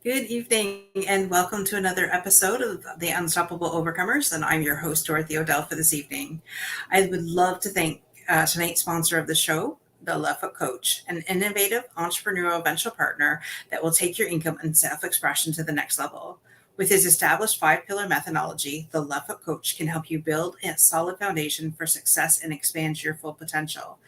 Good evening and welcome to another episode of The Unstoppable Overcomers. And I'm your host, Dorothy Odell, for this evening. I would love to thank tonight's sponsor of the show, the Left Foot Coach, an innovative entrepreneurial venture partner that will take your income and self-expression to the next level. With his established 5-pillar methodology, the Left Foot Coach can help you build a solid foundation for success and expand your full potential.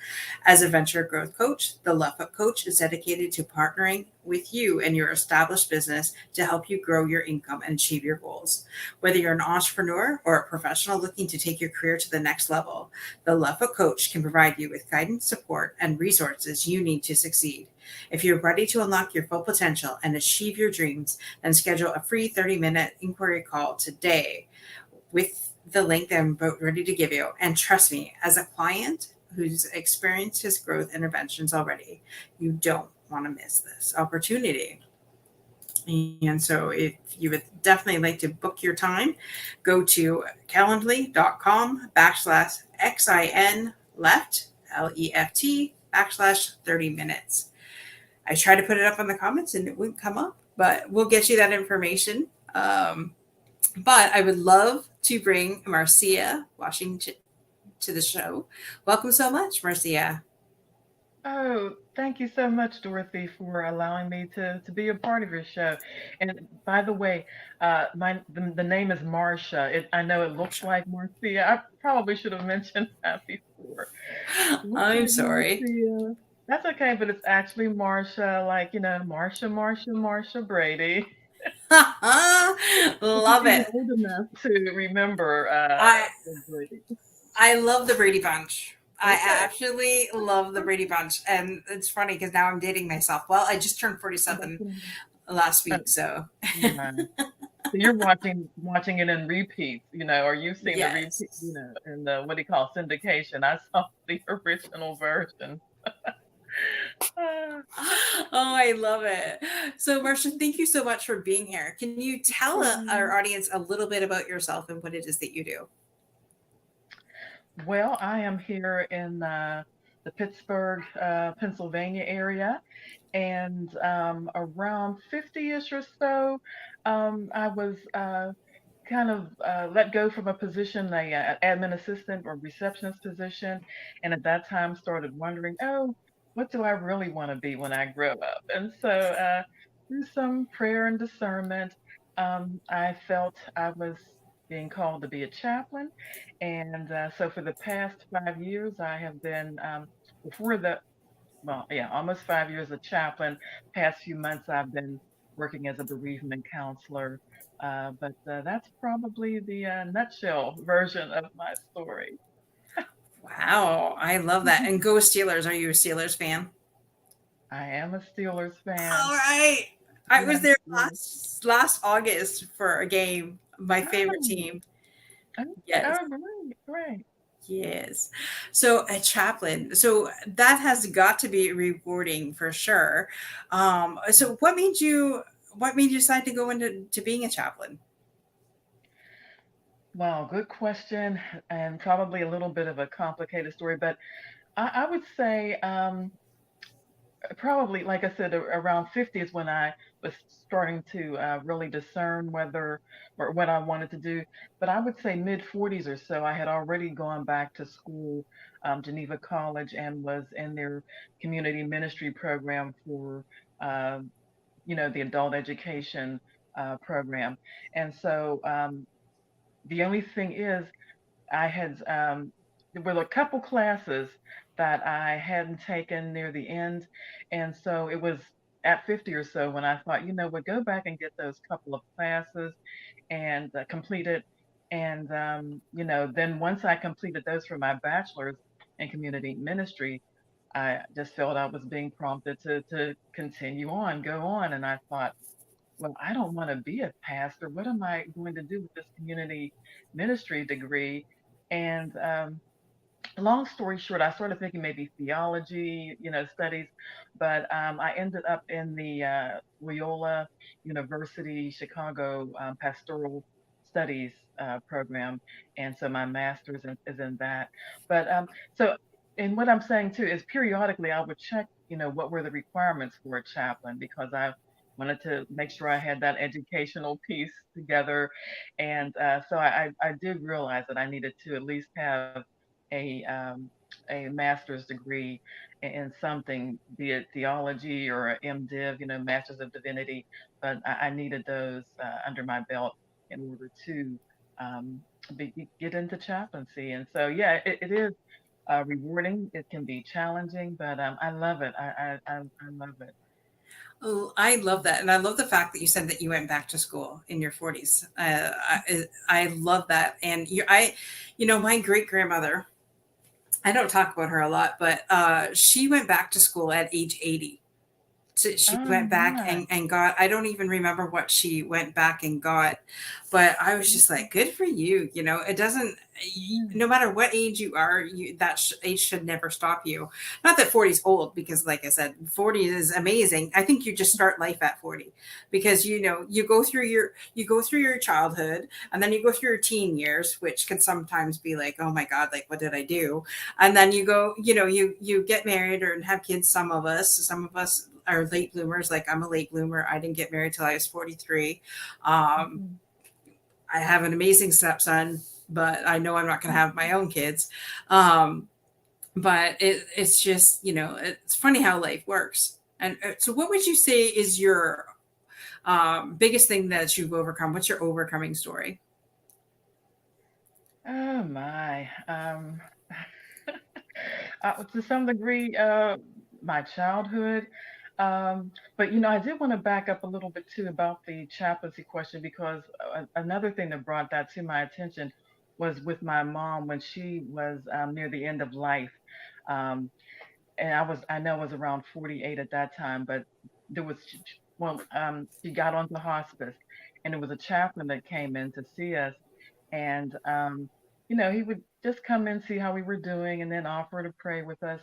As a venture growth coach, the Left Foot Coach is dedicated to partnering with you and your established business to help you grow your income and achieve your goals. Whether you're an entrepreneur or a professional looking to take your career to the next level, the Left Foot Coach can provide you with guidance, support, and resources you need to succeed. If you're ready to unlock your full potential and achieve your dreams, then schedule a free 30-minute inquiry call today with the link that I'm ready to give you. And trust me, as a client who's experienced his growth interventions already, you don't want to miss this opportunity. And so if you would definitely like to book your time, go to calendly.com/xin left, left, /30 minutes. I tried to put it up in the comments and it wouldn't come up, but we'll get you that information. But I would love to bring Marcia Washington to the show. Welcome so much, Marcia. Oh, thank you so much, Dorothy, for allowing me to be a part of your show. And by the way, the name is Marcia. I know it looks like Marcia. I probably should have mentioned that before. Looks I'm like sorry. Marcia. That's okay, but it's actually Marcia, like, Marcia Brady. I think Love you're it. old enough to remember I Brady. I love the Brady Bunch. I Okay. absolutely love the Brady Bunch. And it's funny because now I'm dating myself. Well, I just turned 47 last Oh, week, so my. So you're watching it in repeats, or you've seen the repeat, yes. in the what do you call syndication. I saw the original version. Ah, Oh, I love it. So, Marcia, thank you so much for being here. Can you tell our um, audience a little bit about yourself and what it is that you do? well, I am here in the Pittsburgh, Pennsylvania area, and around 50-ish or so, I was kind of let go from a position, admin assistant or receptionist position, and at that time started wondering, oh, what do I really want to be when I grow up? And so through some prayer and discernment, I felt I was being called to be a chaplain, and so for the past 5 years, I have been before the well, yeah, almost 5 years a chaplain. Past few months, I've been working as a bereavement counselor. But that's probably the nutshell version of my story. Wow, I love that. And go Steelers. Are you a Steelers fan? I am a Steelers All fan. right. I was Yes, there yes. last August for a game. My favorite Oh, team. oh, Yes. oh, great, great. Yes. So a chaplain. So that has got to be rewarding for sure. So what made you decide to go into being a chaplain? Wow, good question, and probably a little bit of a complicated story, but I would say probably, like I said, around 50 is when I was starting to really discern whether or what I wanted to do. But I would say mid 40s or so, I had already gone back to school, Geneva College, and was in their community ministry program for, uh, the adult education program. And so the only thing is, I had there were a couple classes that I hadn't taken near the end, and so it was at 50 or so when I thought, we'll go back and get those couple of classes and complete it. And then once I completed those for my bachelor's in community ministry, I just felt I was being prompted to continue on, go on, and I thought, well, I don't want to be a pastor. What am I going to do with this community ministry degree? And long story short, I started thinking maybe theology, studies, but I ended up in the Loyola University Chicago Pastoral Studies program, and so my master's is in that. But so, and what I'm saying too is periodically I would check, what were the requirements for a chaplain because I wanted to make sure I had that educational piece together, and so I did realize that I needed to at least have a um, a master's degree in something, be it theology or a MDiv, Masters of Divinity. But I needed those under my belt in order to um, get into chaplaincy. And so, yeah, it is rewarding. It can be challenging, but I love it. I love it. Oh, I love that. And I love the fact that you said that you went back to school in your 40s. I love that. And my great grandmother, I don't talk about her a lot, but she went back to school at age 80. So she Oh went back my. and got, I don't even remember what she went back and got, but I was just like, good for you. It doesn't, Mhm. no matter what age you are, age should never stop you. Not that 40 is old, because like I said, 40 is amazing. I think you just start life at 40, because you go through your childhood, and then you go through your teen years, which can sometimes be like, oh my God, like what did I do? And then you go, you get married or have kids. Some of us are late bloomers. Like, I'm a late bloomer. I didn't get married till I was 43. um, Mhm. I have an amazing stepson, but I know I'm not going to have my own kids. um, but it's just, it's funny how life works. And so what would you say is your biggest thing that you've overcome? What's your overcoming story? Oh my. To some degree, my childhood. But I did want to back up a little bit too about the chaplaincy question because another thing that brought that to my attention was with my mom when she was near the end of life. Um, and I know I was around 48 at that time, but there was, well, she got onto hospice, and it was a chaplain that came in to see us, and he would just come in, see how we were doing, and then offer to pray with us.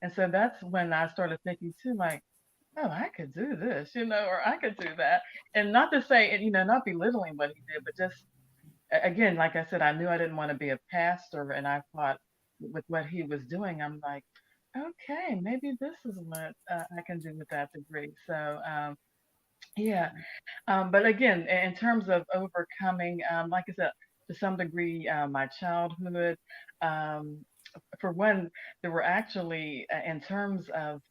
And so that's when I started thinking too, like, oh, I could do this, or I could do that. And not to say, and not belittling what he did, but just again, like I said, I knew I didn't want to be a pastor, and I thought with what he was doing, I'm like, okay, maybe this is what I can do with that degree. So yeah, but again, in terms of overcoming, like I said, to some degree, my childhood. Um, for one, there were actually, in terms of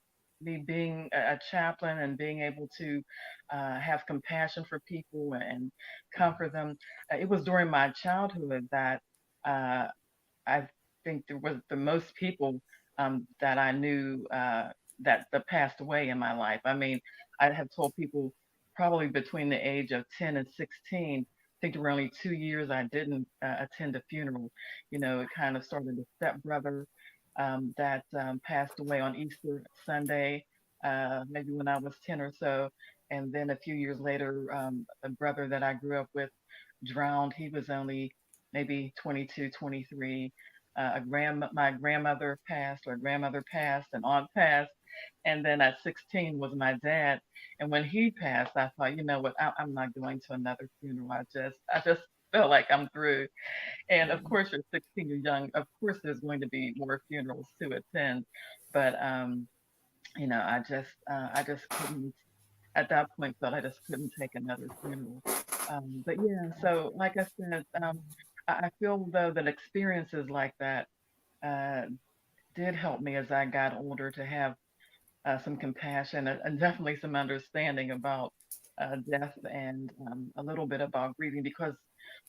me being a chaplain and being able to have compassion for people and comfort them, it was during my childhood that uh, I think there was the most people that I knew that passed away in my life. I mean, I have told people probably between the age of 10 and 16. I think there were only 2 years I didn't attend a funeral. It kind of started a stepbrother that passed away on Easter Sunday, maybe when I was 10 or so. And then a few years later, a brother that I grew up with drowned. He was only maybe 22, 23. My grandmother passed, or grandmother passed, an aunt passed, and then at 16 was my dad. And when he passed, I thought, you know what, I'm not going to another funeral. I just felt like I'm through. And of course, you're 16, you're young. Of course, there's going to be more funerals to attend, but I just couldn't at that point felt I just couldn't take another funeral. But yeah, so like I said, I feel though that experiences like that uh, did help me as I got older to have some compassion and definitely some understanding about death and a little bit about grieving because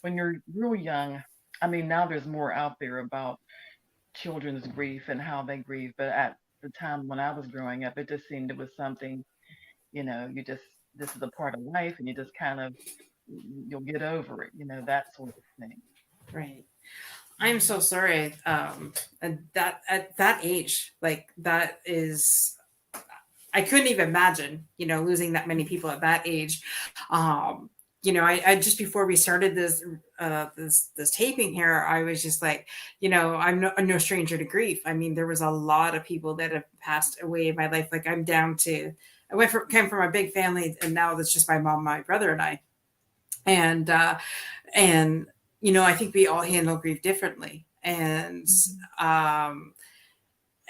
when you're real young, I mean, now there's more out there about children's grief and how they grieve, but at the time when I was growing up, it just seemed it was something, you just, this is a part of life and you just kind of, you'll get over it, that sort of thing. Right. I'm so sorry. At that age, like, that is, I couldn't even imagine, losing that many people at that age. Um, I just before we started this taping here, I was just like, I'm no stranger to grief. I mean, there was a lot of people that have passed away in my life. Like I'm down to, came from a big family, and now it's just my mom, my brother, and I, and and I think we all handle grief differently, and Mhm. um,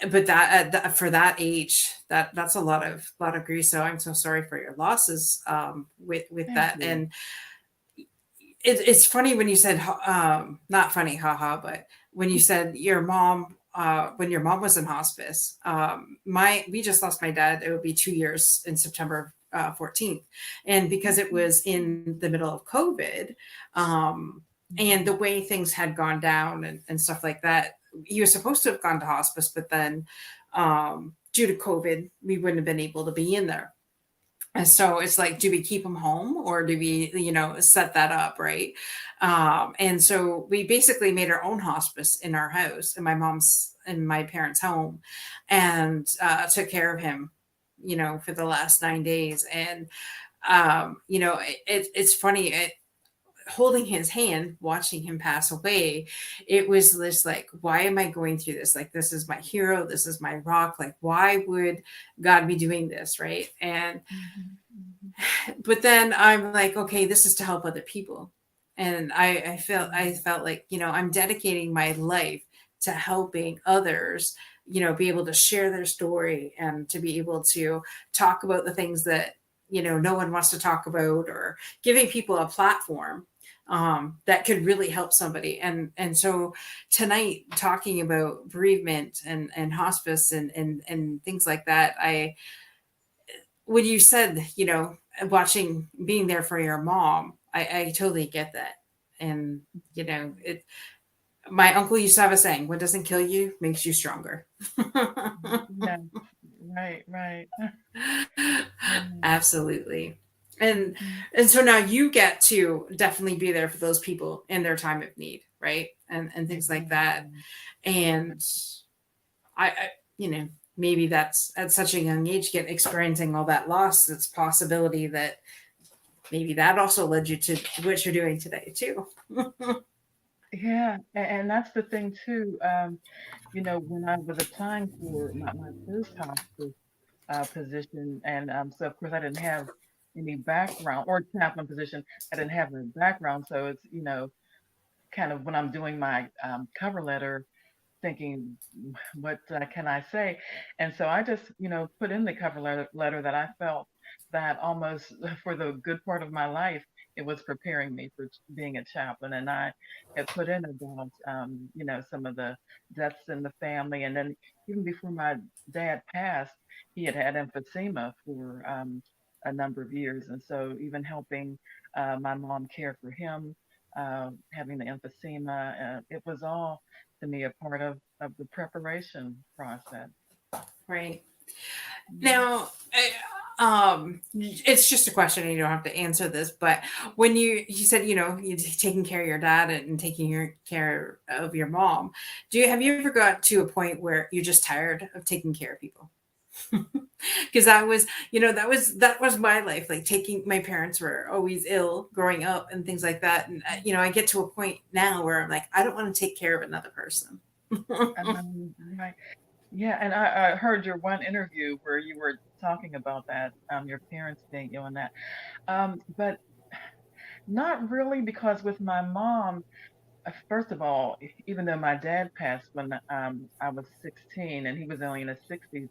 but that for that age, that's a lot of grief. So I'm so sorry for your losses with Thank that. you. And it's funny when you said not funny, haha, but when you said your mom when your mom was in hospice. My We just lost my dad. It would be 2 years in September 14th, and because it Mhm. was in the middle of COVID, and the Mhm. way things had gone down and stuff like that, he was supposed to have gone to hospice, but then due to COVID, we wouldn't have been able to be in there. And so it's like, do we keep them home or do we, set that up, right? And so we basically made our own hospice in our house, in my mom's, in my parents' home, and took care of him, for the last 9 days. And it's funny. Holding his hand, watching him pass away, it was this like, why am I going through this? Like, this is my hero, this is my rock. Like, why would God be doing this, right? And Mhm. Mhm. but then I'm like, okay, this is to help other people. And I Mhm. felt like, I'm dedicating my life to helping others, be able to share their story and to be able to talk about the things that, no one wants to talk about, or giving people a platform that could really help somebody. And so tonight, talking about bereavement and hospice and things like that, when you said, watching, being there for your mom, I totally get that. And, it, my uncle used to have a saying, what doesn't kill you makes you stronger. Yes. Right. Right. Yeah. Absolutely. And Mhm. and so now you get to definitely be there for those people in their time of need, right? And things like that. Exactly. And I maybe that's at such a young age, get experiencing all that loss, it's possibility that maybe that also led you to what you're doing today too. Yeah, and that's the thing too. When I was applying for my first hospice position, and so of course I didn't have any background or chaplain position. I didn't have a background, so it's kind of when I'm doing my cover letter, thinking, what can I say? And so I just, put in the cover letter that I felt that almost for the good part of my life, it was preparing me for being a chaplain. And I had put in about, some of the deaths in the family. And then even before my dad passed, he had had emphysema for a number of years. And so even helping my mom care for him, having the emphysema, it was all to me a part of the preparation process. Right Mhm. now, it's just a question, and you don't have to answer this. But when you said, you taking care of your dad and taking care of your mom, have you ever got to a point where you're just tired of taking care of people? Because that was, that was my life. Like, taking, my parents were always ill growing up and things like that. And I get to a point now where I'm like, I don't want to take care of another person. Right. Yeah, and I heard your one interview where you were talking about that, your parents being ill and that. But not really, because with my mom, first of all, even though my dad passed when I was 16 and he was only in his 60s,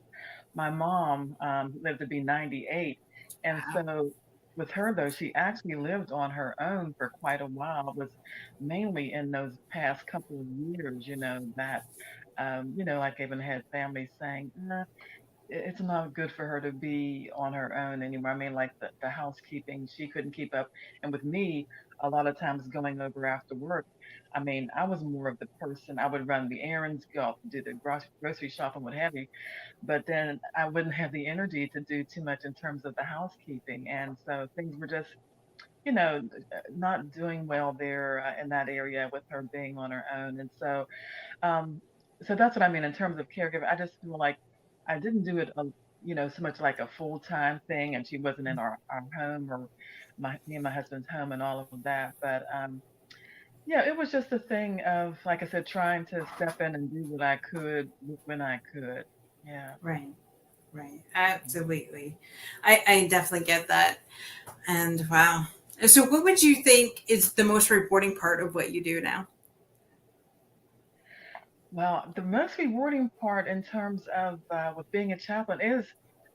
my mom lived to be 98. And Wow. so with her, though, she actually lived on her own for quite a while. It was mainly in those past couple of years, that, like I even had family saying, it's not good for her to be on her own anymore. I mean, like the housekeeping, she couldn't keep up. And with me, a lot of times going over after work, I mean, I was more of the person, I would run the errands, go out, do the grocery shopping, what have you. But then I wouldn't have the energy to do too much in terms of the housekeeping. And so things were just, not doing well there in that area with her being on her own. And um, so that's what I mean in terms of caregiving. I just feel like I didn't do it so much like a full-time thing, and she wasn't in our home or me and my husband's home and all of that. But yeah, it was just a thing of, like I said, trying to step in and do what I could when I could. Yeah. Right. Right. Absolutely. I definitely get that. And wow. So, what would you think is the most rewarding part of what you do now? Well, the most rewarding part in terms of with being a chaplain is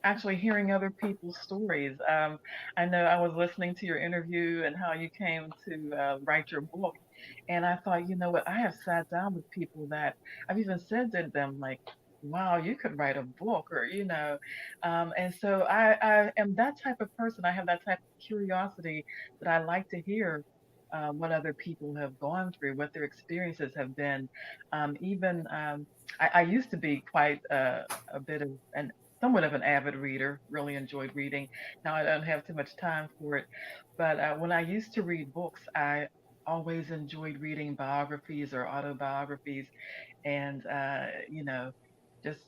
actually hearing other people's stories. I know I was listening to your interview and how you came to write your book, and I thought, you know what, I have sat down with people that I've even said to them, like, wow, you could write a book, or, and so I am that type of person. I have that type of curiosity that I like to hear what other people have gone through, what their experiences have been. Even I used to be quite a bit of an somewhat of an avid reader, really enjoyed reading. Now I don't have too much time for it. But when I used to read books, I always enjoyed reading biographies or autobiographies, and just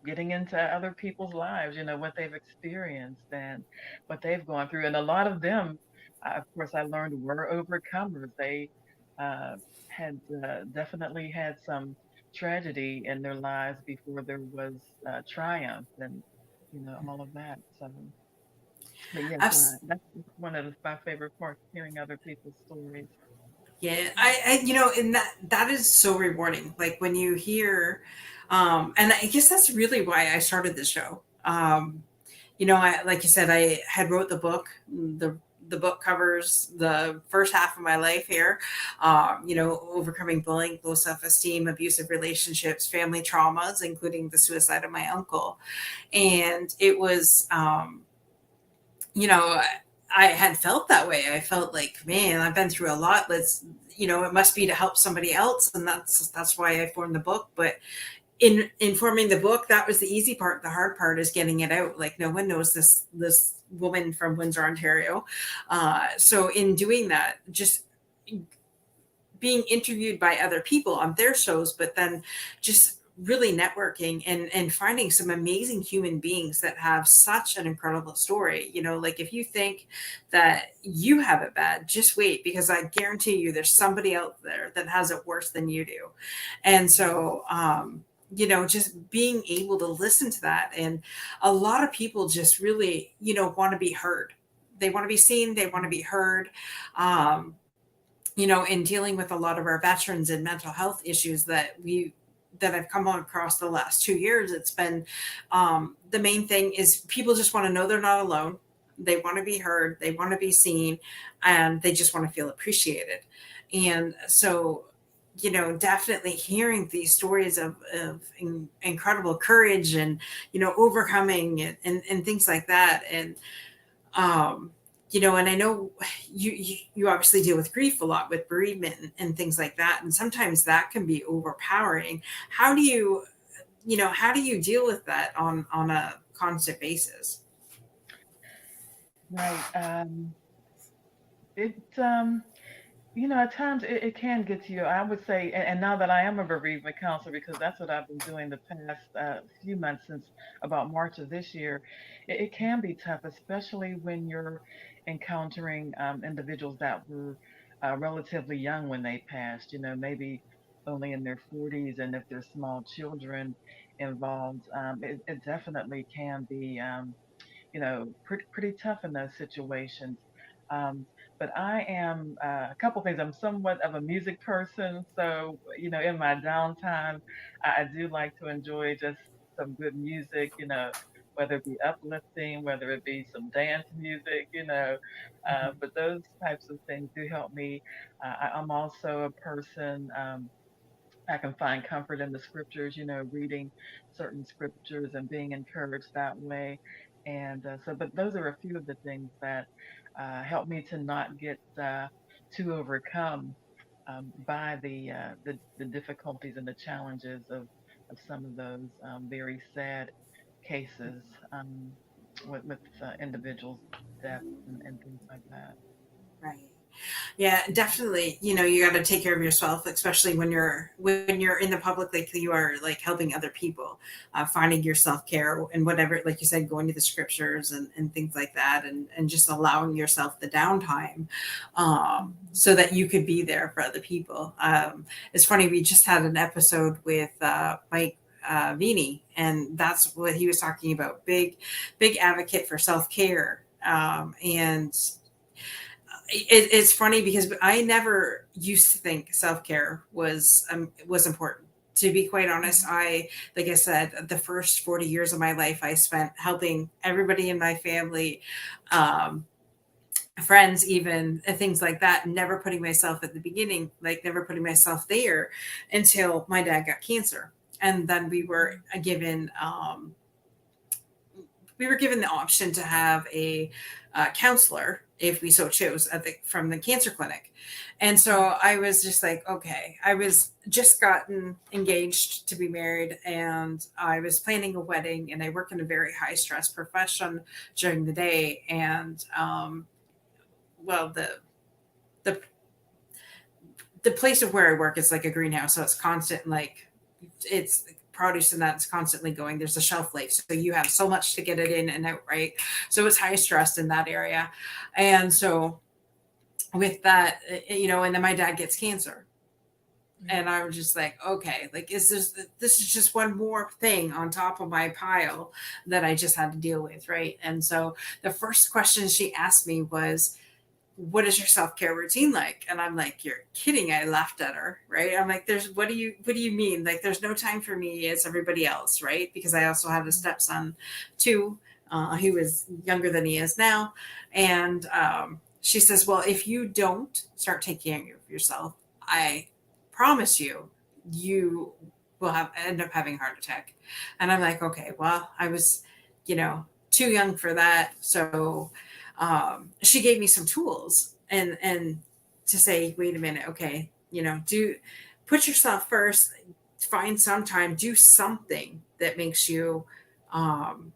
getting into other people's lives, what they've experienced and what they've gone through. And a lot of them, of course, I learned were overcomers. They uh, had definitely had some tragedy in their lives before there was triumph and all of that. So, but yes, Abs- that's one of my favorite parts, hearing other people's stories. Yeah, and that is so rewarding. Like when you hear, and I guess that's really why I started this show. I like you said, I had wrote the book. The book covers the first half of my life here. Overcoming bullying, low self esteem, abusive relationships, family traumas, including the suicide of my uncle, and it was. You know, I had felt that way. I felt like, man, I've been through a lot. It must be to help somebody else, and that's why I formed the book. But in forming the book, that was the easy part. The hard part is getting it out. Like no one knows this woman from Windsor, Ontario. So in doing that, just being interviewed by other people on their shows, but then just really networking and finding some amazing human beings that have such an incredible story. Like if you think that you have it bad, just wait, because I guarantee you there's somebody out there that has it worse than you do. And so just being able to listen to that, and a lot of people just really want to be heard. They want to be seen, they want to be heard. um, in dealing with a lot of our veterans and mental health issues that I've come across the last 2 years, it's been the main thing is people just want to know they're not alone. They want to be heard, they want to be seen, and they just want to feel appreciated. And so, definitely hearing these stories of incredible courage and, overcoming and things like that. And um and I know you obviously deal with grief a lot, with bereavement and things like that, and sometimes that can be overpowering. How do you deal with that on a constant basis? Right. It at times it can get to you. I would say, and now that I am a bereavement counselor, because that's what I've been doing the past few months since about March of this year, it can be tough, especially when you're encountering individuals that were relatively young when they passed, maybe only in their 40s, and if there's small children involved, it definitely can be. Pretty tough in those situations. Um, but I am a couple things. I'm somewhat of a music person, so in my downtime, I do like to enjoy just some good music. Whether it be uplifting, whether it be some dance music. But those types of things do help me. I'm also a person. I can find comfort in the scriptures, reading certain scriptures and being encouraged that way. And but those are a few of the things that help me to not get too overcome by the difficulties and the challenges of some of those very sad cases with individuals' deaths and things like that. Right. Yeah, definitely. You got to take care of yourself, especially when you're in the public, like you are, like helping other people, finding your self care and whatever, like you said, going to the scriptures and things like that, and just allowing yourself the downtime, Mhm. so that you could be there for other people. It's funny, we just had an episode with Mike. Vini, and that's what he was talking about. Big advocate for self care, and it's funny because I never used to think self care was important. To be quite honest, Mhm. like I said, the first 40 years of my life I spent helping everybody in my family, um, friends, even things like that. Never putting myself at the beginning, like never putting myself there until my dad got cancer, and then given we were given the option to have a counselor if we so chose from the cancer clinic. And Mhm. so I was just like, okay, I was just gotten engaged to be married, and I was planning a wedding, and I work in a very high stress profession during the day. And well, the the place of where I work is like a greenhouse, so it's constant, like it's produce and that's constantly going. There's a shelf life, so you have so much to get it in and out, right? So it's high stress in that area, and so with that, and then my dad gets cancer, Mhm. and I was just like, okay, like this is just one more thing on top of my pile that I just had to deal with, right? And so the first question she asked me was, what is your self-care routine like? And I'm like, you're kidding. I laughed at her, right? I'm like, what do you mean? Like, there's no time for me as everybody else, right? Because I also had a Mhm. stepson too, who was younger than he is now. And she says, well, if you don't start taking care of yourself, I promise you will have end up having a heart attack. And I'm like, okay, well, I was, too young for that. So she gave me some tools, and to say, wait a minute, okay, do put yourself first, find some time, do something that makes you, um,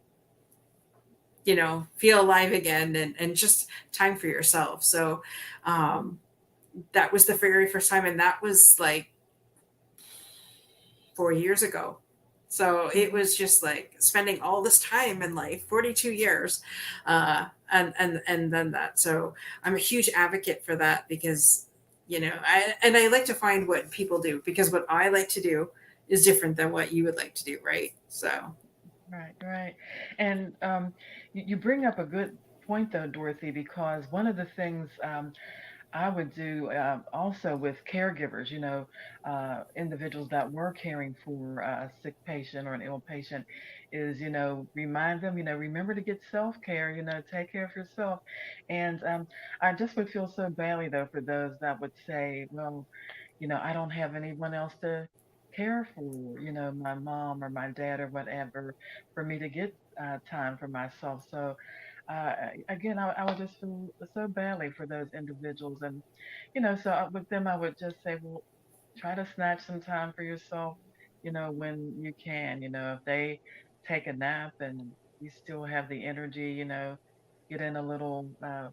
feel alive again, and just time for yourself. So um, that was the very first time, and that was like 4 years ago. So it Mhm. was just like spending all this time in life, 42 years, and then that. So I'm a huge advocate for that because, I like to find what people do, because what I like to do is different than what you would like to do, right? So Right, right. And you bring up a good point, though, Dorothy, because one of the things I would do also with caregivers, individuals that were caring for a sick patient or an ill patient, is, remind them, remember to get self-care, take care of yourself. And I just would feel so badly, though, for those that would say, well, I don't have anyone else to care for, my mom or my dad or whatever, for me to get time for myself. So, again, I would just feel so badly for those individuals. And, so with them, I would just say, well, try to snatch some time for yourself, when you can. If they take a nap and you still have the energy, get in a little a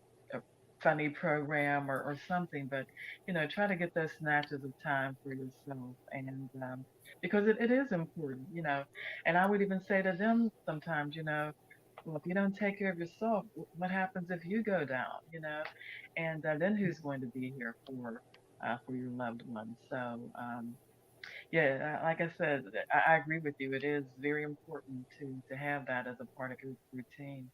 funny program or something, but, try to get those snatches of time for yourself. And because it is important, and I would even say to them sometimes, well, if you don't take care of yourself, what happens if you go down, and then who's going to be here for your loved ones? So, yeah, like I said, I agree with you. It is very important to have that as a part of your routine.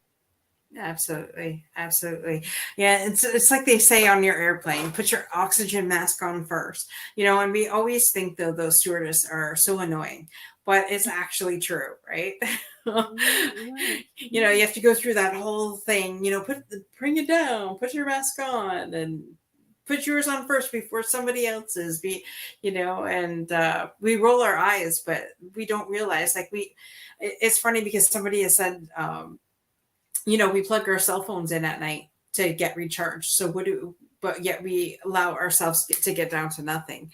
absolutely, absolutely. Yeah, it's like they say on your airplane, put your oxygen mask on first. And we always think, though, those stewardess are so annoying, but it's actually true, right? Right, right. You have to go through that whole thing, bring it down, put your mask on, and put yours on first before somebody else's. And we roll our eyes, but we don't realize, like, it's funny because somebody has said, we plug our cell phones in at night to get recharged. So but yet we allow ourselves to get down to nothing.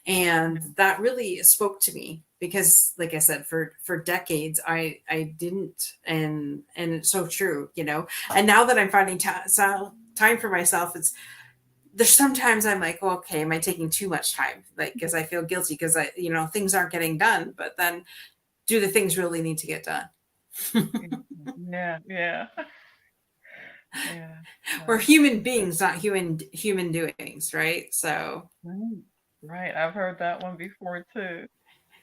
And that really spoke to me because, like I said, for decades, I didn't. And it's so true. And now that I'm finding time for myself, there's sometimes I'm like, well, okay, am I taking too much time? Like, because I feel guilty because things aren't getting done. But then, do the things really need to get done? Yeah, yeah, yeah. We're So, human beings, not human doings, right? So right, right. I've heard that one before too.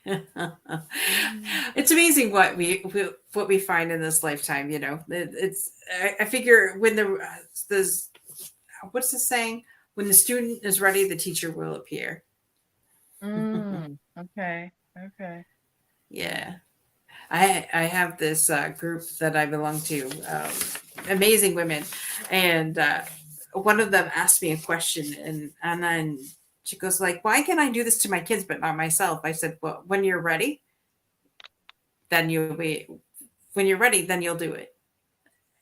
Mm. it's amazing what we find in this lifetime. It's I figure when the what's the saying? When the student is ready, the teacher will appear. Okay, okay. Yeah. I have this group that I belong to, amazing women, and one of them asked me a question, and then she goes like, "Why can I do this to my kids but not myself?" I said, "Well, when you're ready, then you'll be. When you're ready, then you'll do it."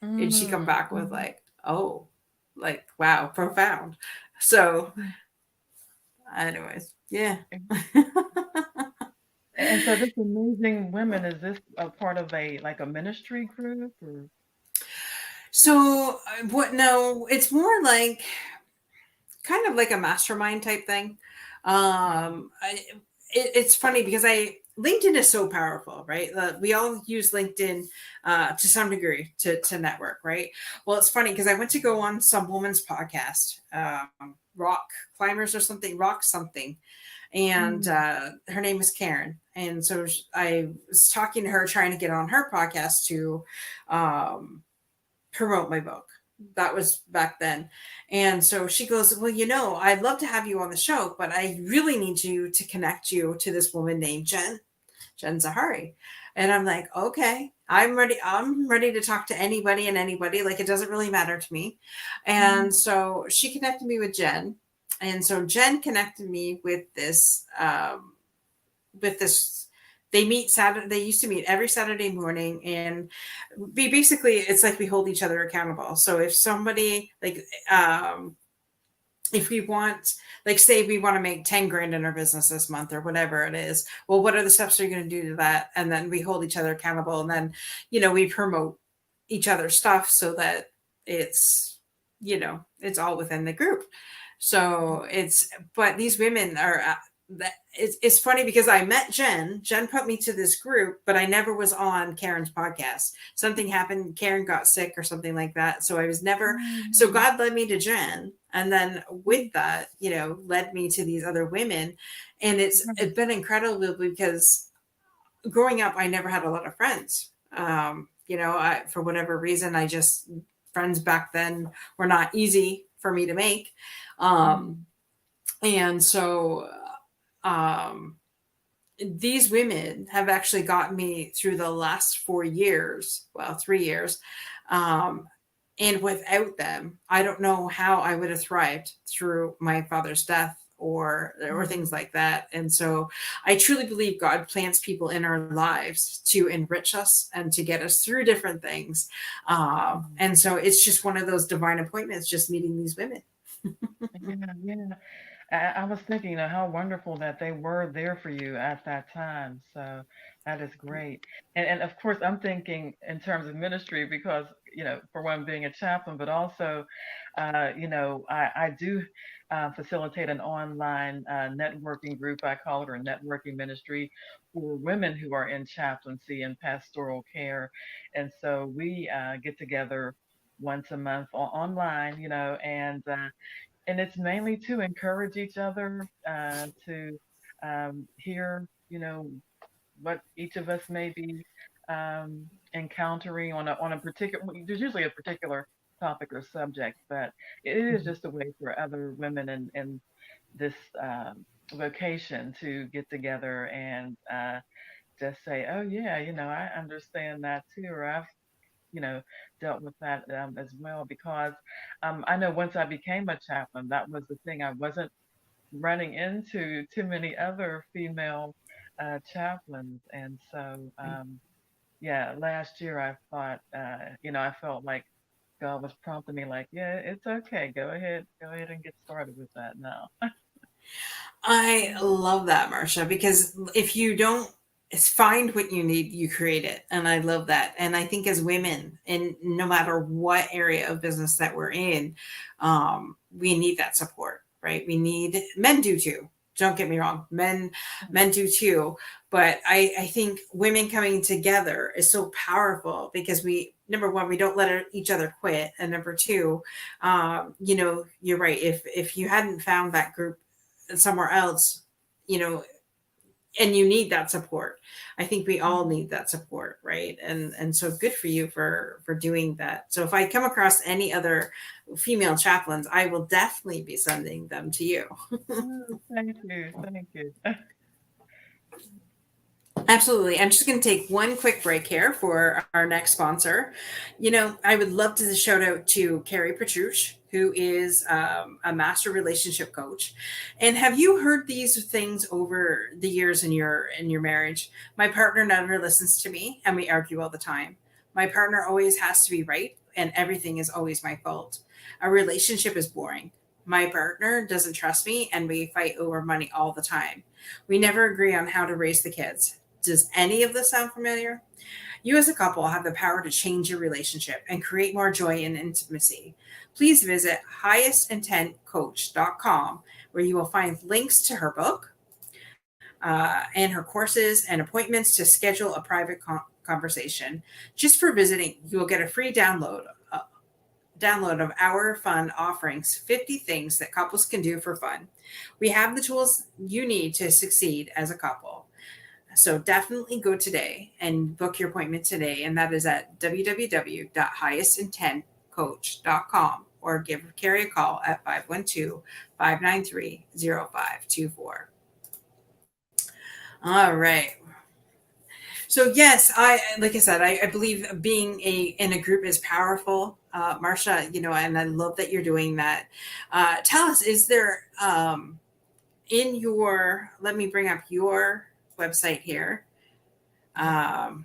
And she come Mm, back with mhm. like, "Oh, like wow, profound." So, anyways, yeah. And so this amazing women, is this a part of a like a ministry group or? So what? No, it's more like kind of like a mastermind type thing. It's funny because LinkedIn is so powerful, right? We all use LinkedIn to some degree to network, right? Well, it's funny because I went to go on some woman's podcast, Rock Climbers or something, Rock something, and Mm, her name is Karen. And so I was talking to her, trying to get on her podcast to um, promote my book. That was back then. And so she goes, "Well, I'd love to have you on the show, but I really need you to connect you to this woman named Jen Zahari." And I'm like, "Okay, I'm ready. I'm ready to talk to anybody and anybody. Like, it doesn't really matter to me." And mm, so she connected me with Jen. And so Jen connected me with this. They meet Saturday. They used to meet every Saturday morning, and we basically, it's like we hold each other accountable. So if somebody like, if we want, like, say we want to make 10 grand in our business this month or whatever it is, well, what are the steps you're going to do to that? And then we hold each other accountable, and then we promote each other's stuff so that it's it's all within the group. So it's, but these women are it's funny because I met Jen put me to this group, but I never was on Karen's podcast. Something happened, Karen got sick or something like that, so I was never. So mm, God led me to Jen, and then mm, with that, led me to these other women. And it's been incredible because growing up I never had a lot of friends. For whatever reason, I just, friends back then were not easy for me to make. um, mm, and so um, these women have actually gotten me through the last 4 years, well, 3 years. Um, and without them, I don't know how I would have thrived through my father's death or mm, things like that. And so I truly believe God plants people in our lives to enrich us and to get us through different things. mm. And so it's just one of those divine appointments, just meeting these women. Yeah, yeah. I was thinking, how wonderful that they were there for you at that time. So that is great. And of course, I'm thinking in terms of ministry because, for one, being a chaplain, but also, I do facilitate an online networking group. I call it a networking ministry for women who are in chaplaincy and pastoral care. And so we get together once a month online, and it's mainly to encourage each other to hear, what each of us may be encountering on a particular. There's usually a particular topic or subject, but it is just a way for other women in this vocation to get together and just say, "Oh yeah, I understand that too," or I've you know, dealt with that as well because I know once I became a chaplain, that was the thing. I wasn't running into too many other female chaplains. And so, yeah, last year I thought, I felt like God was prompting me, like, yeah, it's okay. Go ahead and get started with that now. I love that, Marcia, because if you don't is find what you need, you create it. And I love that. And I think as women, and no matter what area of business that we're in, we need that support, right? We need, men do too. Don't get me wrong. Men do too. But I think women coming together is so powerful because we, number one, we don't let each other quit. And number two, you're right. If you hadn't found that group somewhere else, you know, and you need that support. I think we all need that support, right? And so good for you for doing that. So if I come across any other female chaplains, I will definitely be sending them to you. Oh, thank you. Thank you. Absolutely. I'm just going to take one quick break here for our next sponsor. I would love to shout out to Carrie Petrucci, who is a master relationship coach. And have you heard these things over the years in your marriage? My partner never listens to me, and we argue all the time. My partner always has to be right, and everything is always my fault. A relationship is boring. My partner doesn't trust me, and we fight over money all the time. We never agree on how to raise the kids. Does any of this sound familiar? You as a couple have the power to change your relationship and create more joy and intimacy. Please visit highestintentcoach.com, where you will find links to her book and her courses and appointments to schedule a private conversation. Just for visiting, you will get a free download of our fun offerings, 50 things that couples can do for fun. We have the tools you need to succeed as a couple. So definitely go today and book your appointment today. And that is at www.highestintentcoach.com, or give Carrie a call at 512-593-0524. All right. So yes, like I said, I believe being in a group is powerful. Marcia, and I love that you're doing that. Tell us, is there let me bring up your website here. Pow.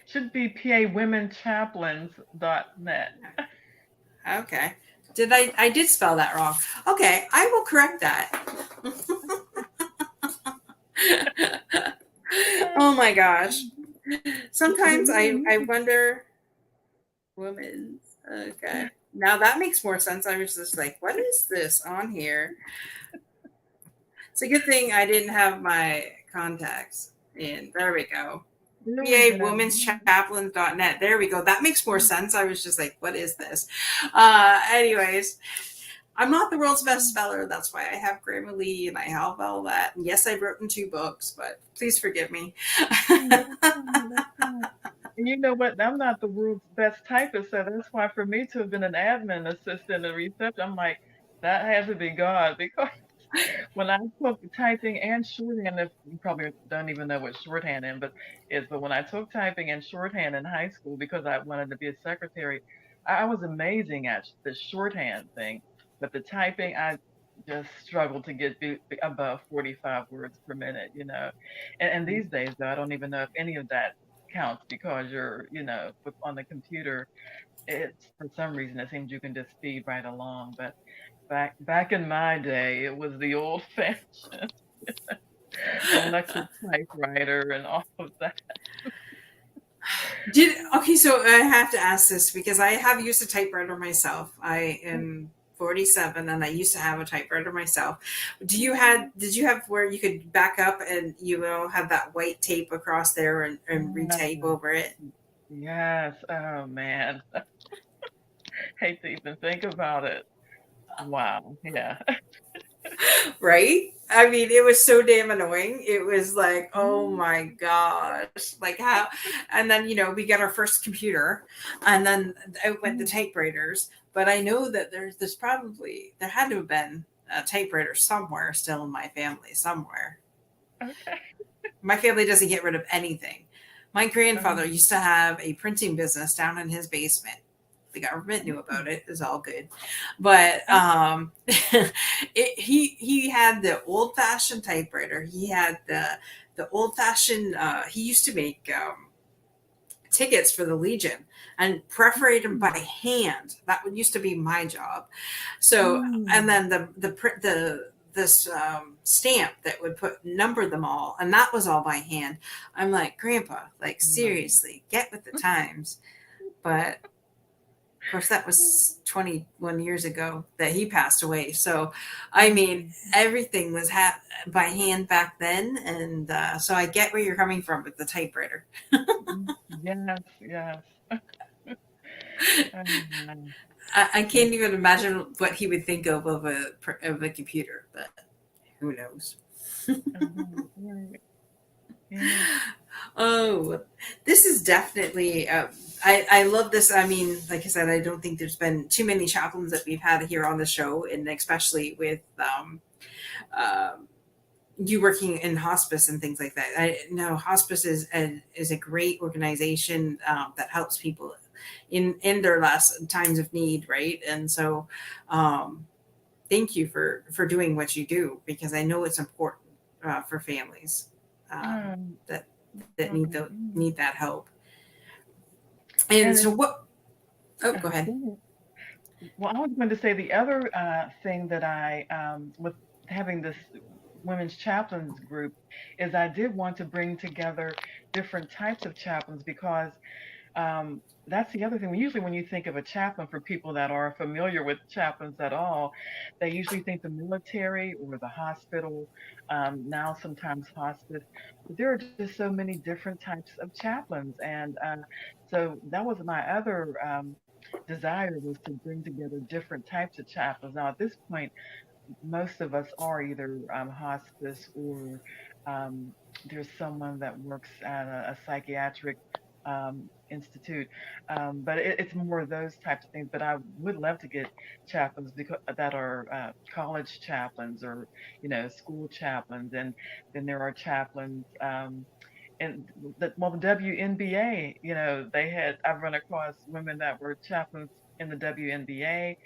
Should be pawomenchaplains.net. Okay. I did spell that wrong. Okay, I will correct that. Oh my gosh. Sometimes I wonder, women's. Okay. Now that makes more sense. I was just like, what is this on here? It's a good thing I didn't have my contacts in. There we go. PAWomensChaplains.net. There we go. That makes more sense. I was just like, what is this? Anyways, I'm not the world's best speller. That's why I have Grammarly and I have all that. And yes, I've written 2 books, but please forgive me. And you know what? I'm not the world's best typist, so that's why for me to have been an admin assistant and research, I'm like, that has to be God, because when I took typing and shorthand, if you probably don't even know what shorthand but when I took typing and shorthand in high school because I wanted to be a secretary, I was amazing at the shorthand thing, but the typing, I just struggled to get above 45 words per minute. And these days, though, I don't even know if any of that counts because you're, on the computer, it's for some reason it seems you can just speed right along. But back in my day, it was the old fashioned electric typewriter and all of that. Okay, so I have to ask this because I have used a typewriter myself. I am 47 and I used to have a typewriter myself. Did you have where you could back up and have that white tape across there and retape over it? Yes. Oh man. Hate to even think about it. Wow. Yeah. Right? I mean, it was so damn annoying. It was like, oh my gosh, like how? And then we got our first computer, and then out went the typewriters. But I know that there had to have been a typewriter somewhere still in my family somewhere. Okay. My family doesn't get rid of anything. My grandfather used to have a printing business down in his basement. The government knew about it. It was all good. But he had the old fashioned typewriter. He had the old fashioned, he used to make tickets for the Legion and perforate them by hand. That used to be my job. So, and then the this stamp that would put number them all, and that was all by hand. I'm like, Grandpa, like Mm. seriously, get with the times. But of course, that was 21 years ago that he passed away. So, I mean, Mm. everything was by hand back then, and so I get where you're coming from with the typewriter. Mm. Yes, yes. Um, I yes. can't even imagine what he would think of a computer, but who knows? Right. Yeah. Oh, this is definitely. I love this. I mean, like I said, I don't think there's been too many chaplains that we've had here on the show, and especially with um, you working in hospice and things like that. I know hospice is a great organization that helps people in their last times of need, right? And so, um, thank you for doing what you do because I know it's important for families Um, that that welcome. need that help. And And so, then, what? Oh, go go ahead. ahead. Well, I was going to say the other thing that with having this women's chaplains group, is I did want to bring together different types of chaplains because that's the other thing. Usually, when you think of a chaplain, for people that are familiar with chaplains at all, they usually think the military or the hospital, now sometimes hospice. But there are just so many different types of chaplains. And so that was my other desire, was to bring together different types of chaplains. Now, at this point, most of us are either hospice or um, there's someone that works at a psychiatric institute. But it's more of those types of things. But I would love to get chaplains that are college chaplains or, school chaplains. And then there are chaplains. And the WNBA, I've run across women that were chaplains in the WNBA,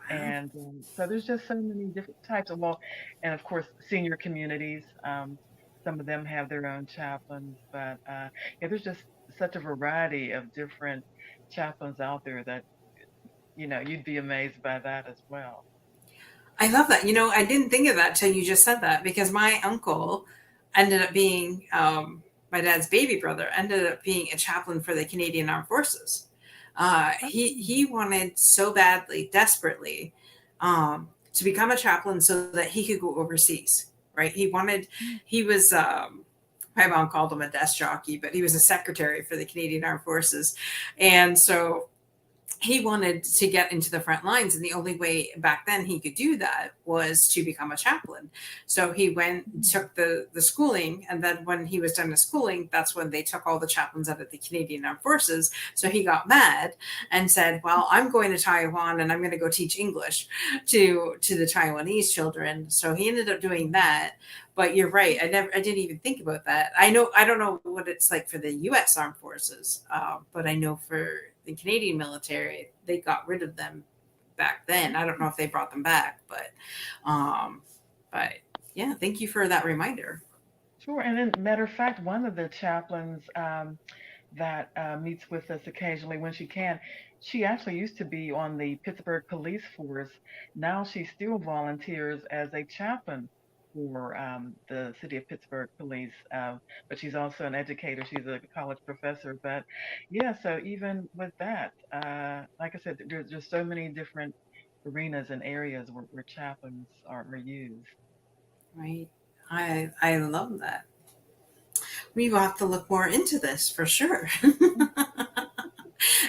Wow. and so there's just so many different types of, well, and of course senior communities. Some of them have their own chaplains, but yeah, there's just such a variety of different chaplains out there that you'd be amazed by that as well. I love that. I didn't think of that till you just said that because my uncle ended up being my dad's baby brother ended up being a chaplain for the Canadian Armed Forces. He wanted so badly, desperately, to become a chaplain so that he could go overseas. Right? He was. My mom called him a desk jockey, but he was a secretary for the Canadian Armed Forces, and so he wanted to get into the front lines, and the only way back then he could do that was to become a chaplain. So he went and took the schooling, and then when he was done with schooling, that's when they took all the chaplains out of the Canadian Armed Forces. So he got mad and said, well, I'm going to Taiwan and I'm going to go teach English to the Taiwanese children. So he ended up doing that. But you're right. I didn't even think about that. I don't know what it's like for the U.S. Armed Forces, but I know for the Canadian military, they got rid of them back then. I don't know if they brought them back, um, but yeah, thank you for that reminder. Sure. And then, matter of fact, one of the chaplains that meets with us occasionally when she can, she actually used to be on the Pittsburgh police force. Now she still volunteers as a chaplain for the city of Pittsburgh police, but she's also an educator. She's a college professor. But yeah, so even with that, like I said, there's just so many different arenas and areas where chaplains are used. Right. I love that. We will have to look more into this for sure.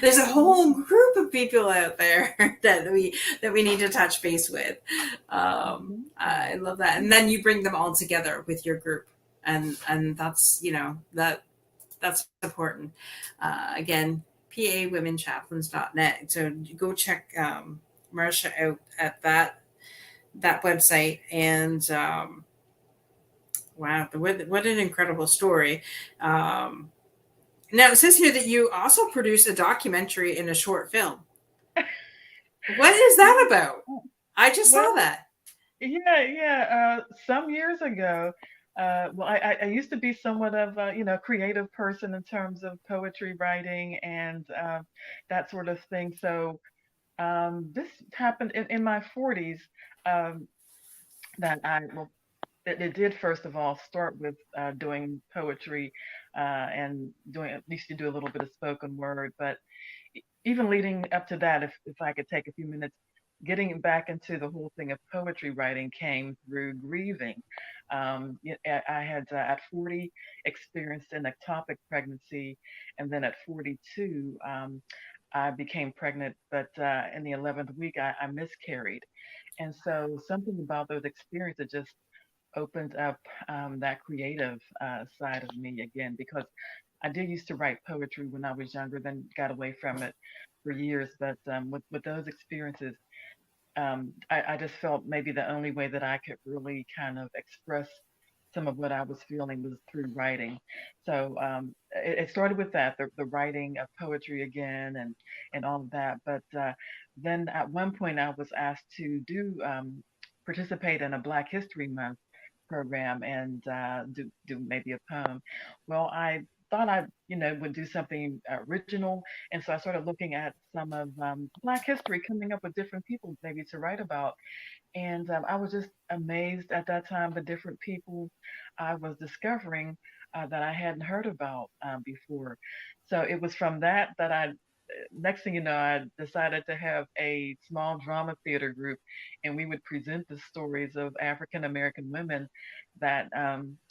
There's a whole group of people out there that we need to touch base with. I love that, and then you bring them all together with your group, and that's important. Again, pawomenchaplains.net. So go check Marcia out at that website, and wow, what an incredible story. Um, Now it says here that you also produced a documentary and a short film. What is that Yeah. about? I just saw Well, that. yeah, yeah. Some years ago, well, I used to be somewhat of a, creative person in terms of poetry writing and that sort of thing. So this happened in my 40s. Um, that well, it did first of all start with doing poetry and doing at least you do a little bit of spoken word, but even leading up to that, if I could take a few minutes, getting back into the whole thing of poetry writing came through grieving. I had at 40 experienced an ectopic pregnancy, and then at 42, I became pregnant, but in the 11th week, I miscarried. And so something about those experiences just opened up that creative side of me again because I did used to write poetry when I was younger, then got away from it for years. But with those experiences, I just felt maybe the only way that I could really kind of express some of what I was feeling was through writing. So it started with that, the writing of poetry again and all of that. But then at one point I was asked to do participate in a Black History Month program and do maybe a poem. Well, I thought I, would do something original, and so I started looking at some of Black history, coming up with different people maybe to write about. And I was just amazed at that time the different people I was discovering that I hadn't heard about before. So it was from that I next thing you know, I decided to have a small drama theater group, and we would present the stories of African American women that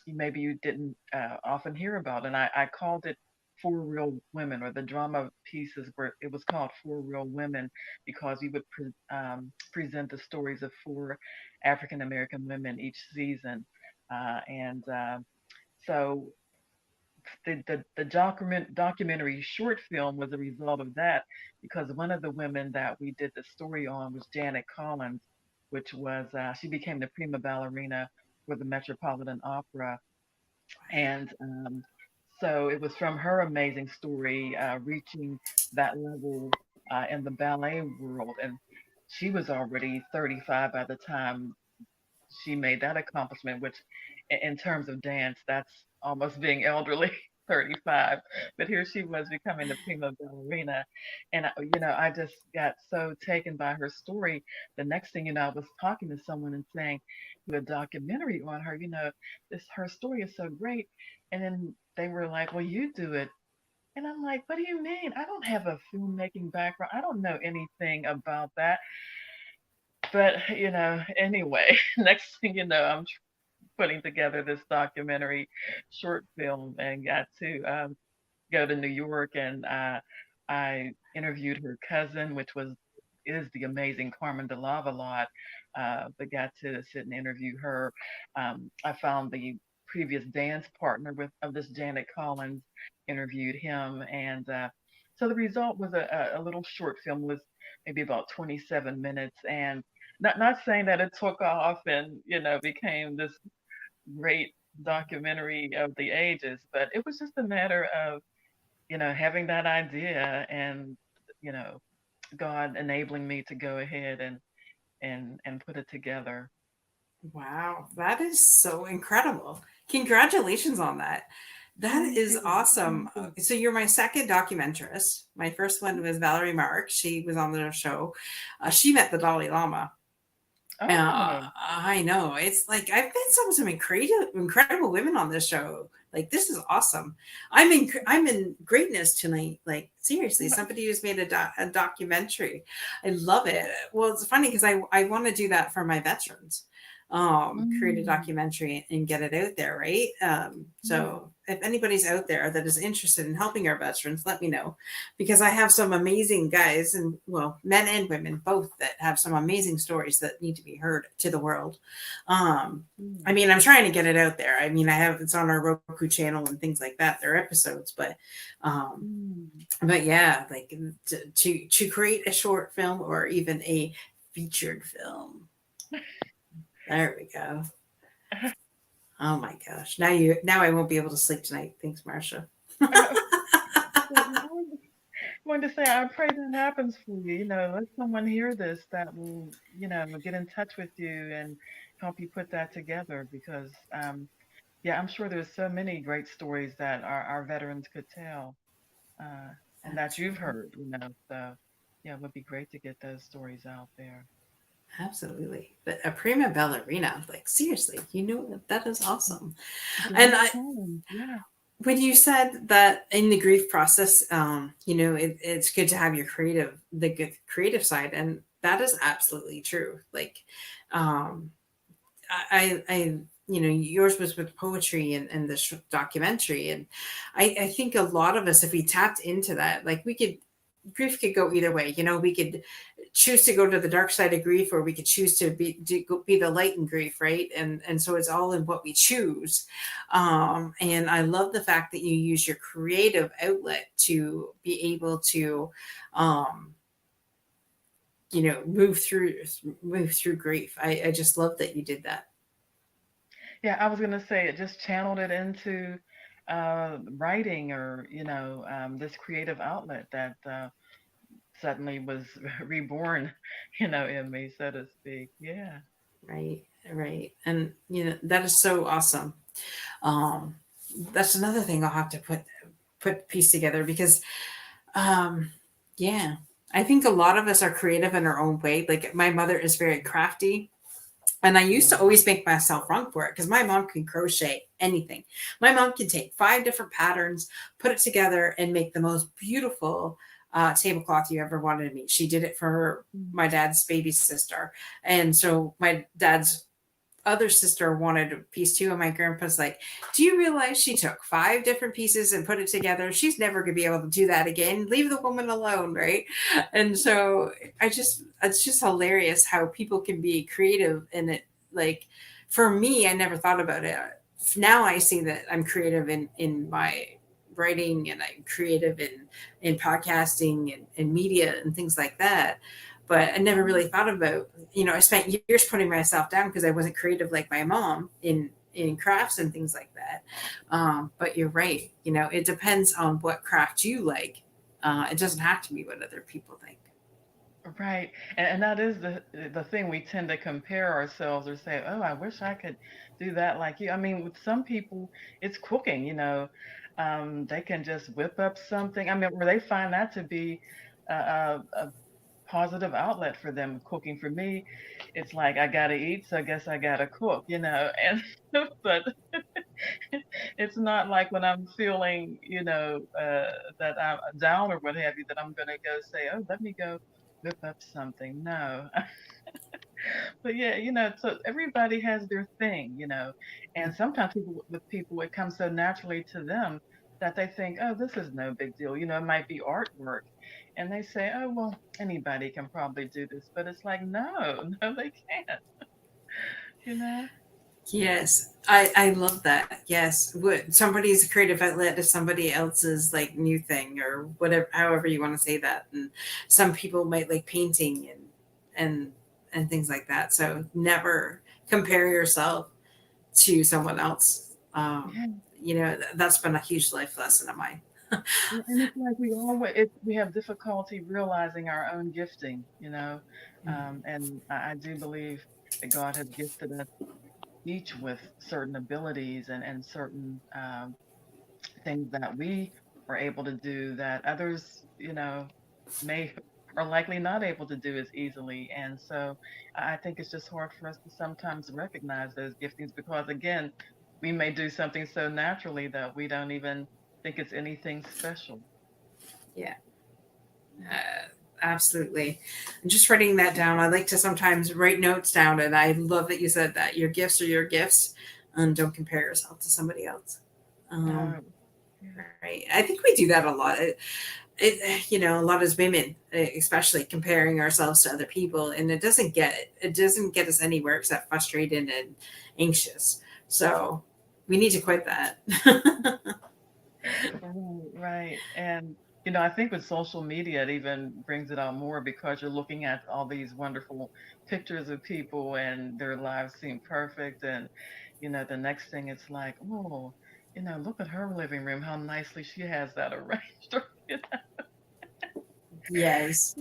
maybe you didn't often hear about. And I called it For Real Women, or the drama pieces where it was called For Real Women, because we would present the stories of four African American women each season. And so the documentary short film was a result of that because one of the women that we did the story on was Janet Collins, which was she became the prima ballerina for the Metropolitan Opera, and so it was from her amazing story reaching that level in the ballet world, and she was already 35 by the time she made that accomplishment, which in terms of dance, that's almost being elderly, 35. But here she was becoming the prima ballerina. And, I just got so taken by her story. The next thing you know, I was talking to someone and saying, do a documentary on her, her story is so great. And then they were like, well, you do it. And I'm like, what do you mean? I don't have a filmmaking background. I don't know anything about that. But, anyway, next thing you know, I'm putting together this documentary short film and got to go to New York, and I interviewed her cousin, which is the amazing Carmen de Lavalot, but got to sit and interview her. I found the previous dance partner of this Janet Collins, interviewed him, and so the result was a little short film, was maybe about 27 minutes, and not saying that it took off and became this great documentary of the ages, but it was just a matter of having that idea and you know God enabling me to go ahead and put it together. Wow, that is so incredible. Congratulations on that. That Thank is you. awesome. So you're my second documentarist. My first one was Valerie Mark. She was on the show. She met the Dalai Lama. Oh, I know. It's like I've met some incredible women on this show. Like this is awesome. I'm in greatness tonight. Like seriously, somebody who's made a documentary. I love it. Well, it's funny because I want to do that for my veterans. Create a mm, documentary and get it out there, right? yeah. So if anybody's out there that is interested in helping our veterans, let me know because I have some amazing guys and well, men and women both that have some amazing stories that need to be heard to the world. I Mm, mean, I'm trying to get it out there. I mean, I have it's on our Roku channel and things like that. They're episodes, um, mm. but yeah, like to create a short film or even a featured film. There we go. Oh my gosh. Now I won't be able to sleep tonight. Thanks, Marcia. Well, I wanted to say I pray that happens for you. Let someone hear this that will, get in touch with you and help you put that together because yeah, I'm sure there's so many great stories that our veterans could tell, uh, and that you've Absolutely. heard. So yeah, it would be great to get those stories out there. Absolutely. But a prima ballerina, like seriously, that is awesome. And Great challenge. Yeah. when you said that in the grief process, it's good to have the good creative side, and that is absolutely true. Like, um, yours was with poetry and the documentary, and I think a lot of us, if we tapped into that, like grief could go either way. We could choose to go to the dark side of grief, or we could choose to be the light in grief, right? And so it's all in what we choose. And I love the fact that you use your creative outlet to be able to, um, move through grief. I just love that you did that. Yeah, I was gonna say it just channeled it into writing or, this creative outlet that suddenly was reborn, in me, so to speak. Yeah. Right, right. And that is so awesome. Um, that's another thing I'll have to put piece together, because um, yeah, I think a lot of us are creative in our own way. Like my mother is very crafty, and I used to always make myself wrong for it, because my mom can crochet anything. My mom can take 5 different patterns, put it together, and make the most beautiful tablecloth you ever wanted to meet. She did it for Mm. my dad's baby sister. And so my dad's other sister wanted a piece too. And my grandpa's like, "Do you realize she took 5 different pieces and put it together? She's never going to be able to do that again. Leave the woman alone." Right. And so it's just hilarious how people can be creative in it. Like for me, I never thought about it. Now I see that I'm creative in my writing, and I'm creative in podcasting and media and things like that. But I never really thought about, I spent years putting myself down because I wasn't creative like my mom in crafts and things like that. But you're right. It depends on what craft you like. It doesn't have to be what other people think. Right. And that is the thing, we tend to compare ourselves or say, "Oh, I wish I could do that like you." I mean, with some people, it's cooking, they can just whip up something. I mean, where they find that to be a positive outlet for them, cooking. For me, it's like I gotta eat, so I guess I gotta cook, and but it's not like when I'm feeling, that I'm down or what have you, that I'm gonna go say, "Oh, let me go whip up something." No. But yeah, so everybody has their thing, and sometimes with people, it comes so naturally to them that they think, "Oh, this is no big deal." It might be artwork, and they say, "Oh, well, anybody can probably do this," but it's like, no, no, they can't, you know. Yes, I love that. Yes, what somebody's creative outlet is somebody else's like new thing, or whatever, however you want to say that. And some people might like painting and and things like that. So never compare yourself to someone else. Yeah. That's been a huge life lesson of mine. Yeah, and it's like we have difficulty realizing our own gifting, and I do believe that God has gifted us each with certain abilities and certain things that we are able to do that others, may are likely not able to do as easily. And so I think it's just hard for us to sometimes recognize those giftings because, again, we may do something so naturally that we don't even think it's anything special. Yeah. Absolutely. I'm just writing that down. I like to sometimes write notes down, and I love that you said that your gifts are your gifts, and don't compare yourself to somebody else. Um, No. Yeah. right. I think we do that a lot. A lot as women, especially comparing ourselves to other people, and it doesn't get us anywhere except frustrated and anxious. So we need to quit that. Right, right. And I think with social media, it even brings it out more because you're looking at all these wonderful pictures of people and their lives seem perfect. And, the next thing it's like, oh, look at her living room, how nicely she has that arranged. Or, Yes.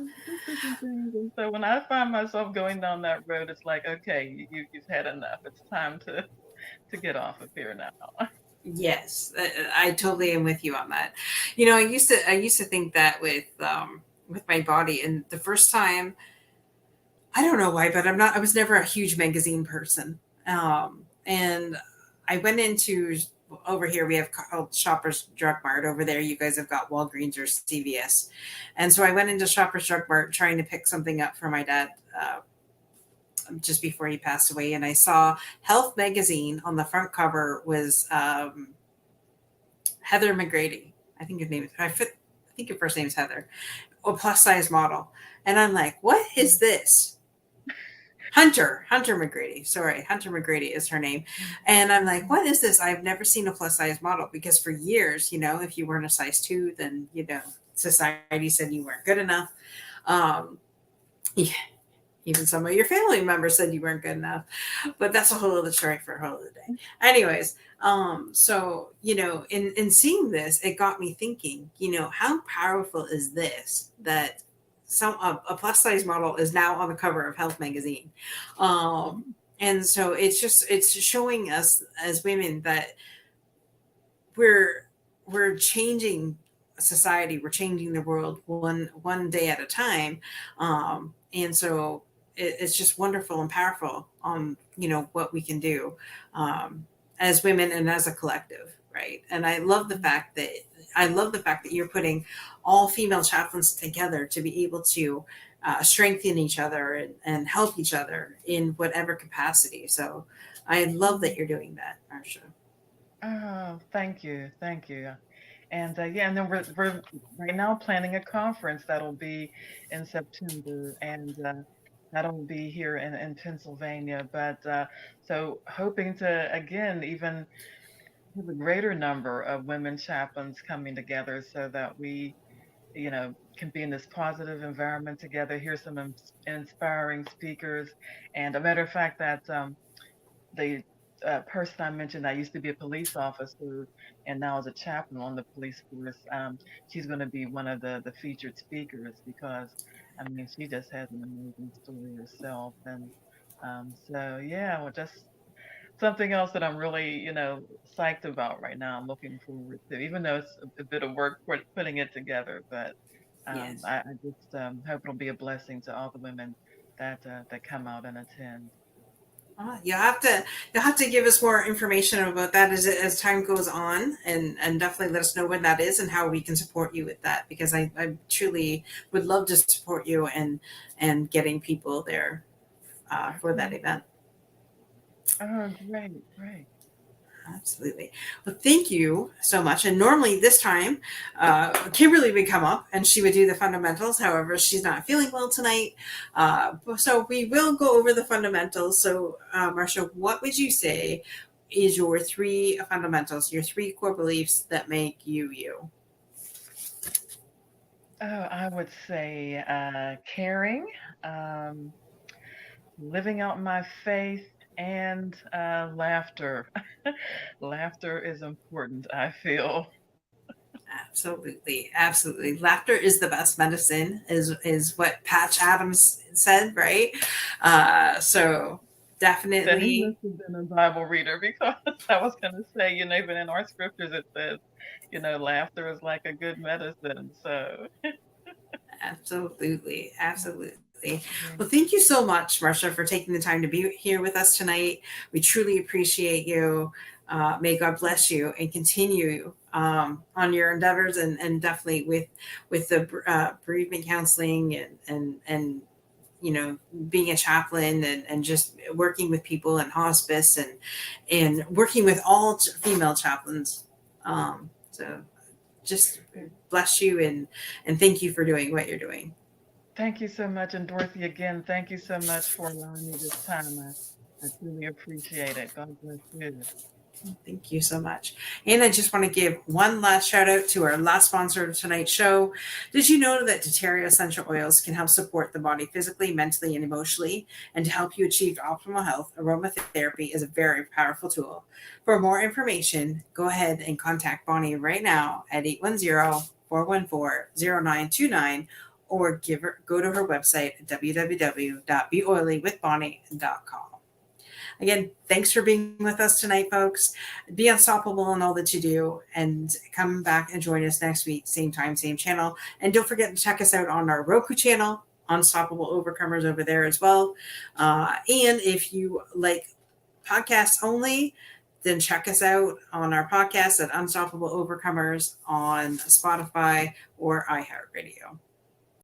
different things. And so when I find myself going down that road, it's like, okay, you've had enough. It's time to get off of here now. Yes, I totally am with you on that. I used to think that with my body, and the first time I don't know why, but I was never a huge magazine person. And I went into over here, we have called Shoppers Drug Mart. Over there, you guys have got Walgreens or CVS. And so I went into Shoppers Drug Mart trying to pick something up for my dad just before he passed away. And I saw Health Magazine. On the front cover was Heather McGrady. I think her name is, I think your first name is Heather, a plus size model. And I'm like, what is this? Hunter McGrady. Sorry, Hunter McGrady is her name. And I'm like, what is this? I've never seen a plus size model, because for years, if you weren't a size 2, then, society said you weren't good enough. Yeah, even some of your family members said you weren't good enough, but that's a whole other story for a whole other day. Anyways, so, in seeing this, it got me thinking, how powerful is this, that a plus size model is now on the cover of Health Magazine. And so it's showing us as women that we're changing society, we're changing the world one day at a time. And so it's just wonderful and powerful on, what we can do as women and as a collective. Right. And I love the fact that you're putting all female chaplains together to be able to strengthen each other and help each other in whatever capacity. So I love that you're doing that, Marcia. Oh, thank you. Thank you. And yeah, and then we're right now planning a conference that'll be in September, and that'll be here in Pennsylvania. But so hoping to, again, even have a greater number of women chaplains coming together so that we, can be in this positive environment together, hear some inspiring speakers. And a matter of fact, that the person I mentioned, I used to be a police officer and now is a chaplain on the police force. She's going to be one of the featured speakers, because, I mean, she just has an amazing story herself. And so, yeah, well, just something else that I'm really, psyched about right now. I'm looking forward to, even though it's a bit of work putting it together. But Yes. I just hope it'll be a blessing to all the women that come out and attend. You'll have to give us more information about that as time goes on, and definitely let us know when that is and how we can support you with that, because I truly would love to support you and getting people there for that event. Oh, great, great. Absolutely. Well, thank you so much. And normally this time, Kimberly would come up and she would do the fundamentals. However, she's not feeling well tonight. So we will go over the fundamentals. So, Marcia, what would you say is your 3 fundamentals, your 3 core beliefs that make you you? Oh, I would say caring, um, living out my faith, and laughter. Laughter is important, I feel. Absolutely, absolutely. Laughter is the best medicine, is what Patch Adams said, right? So That he definitely. must have been a Bible reader, because I was going to say, even in our scriptures it says, laughter is like a good medicine. So, Absolutely. Absolutely. yeah. Well, thank you so much, Marcia, for taking the time to be here with us tonight. We truly appreciate you. May God bless you and continue on your endeavors, and definitely with the bereavement counseling and being a chaplain, and just working with people in hospice, and working with all female chaplains. So just bless you, and thank you for doing what you're doing. Thank you so much. And Dorothy, again, thank you so much for allowing me this time. I truly appreciate it. God bless you. Thank you so much. And I just want to give one last shout out to our last sponsor of tonight's show. Did you know that doTERRA essential oils can help support the body physically, mentally, and emotionally? And to help you achieve optimal health, aromatherapy is a very powerful tool. For more information, go ahead and contact Bonnie right now at 810-414-0929, or go to her website at www.beoilywithbonnie.com. Again, thanks for being with us tonight, folks. Be unstoppable in all that you do, and come back and join us next week, same time, same channel. And don't forget to check us out on our Roku channel, Unstoppable Overcomers over there as well. And if you like podcasts only, then check us out on our podcast at Unstoppable Overcomers on Spotify or iHeartRadio.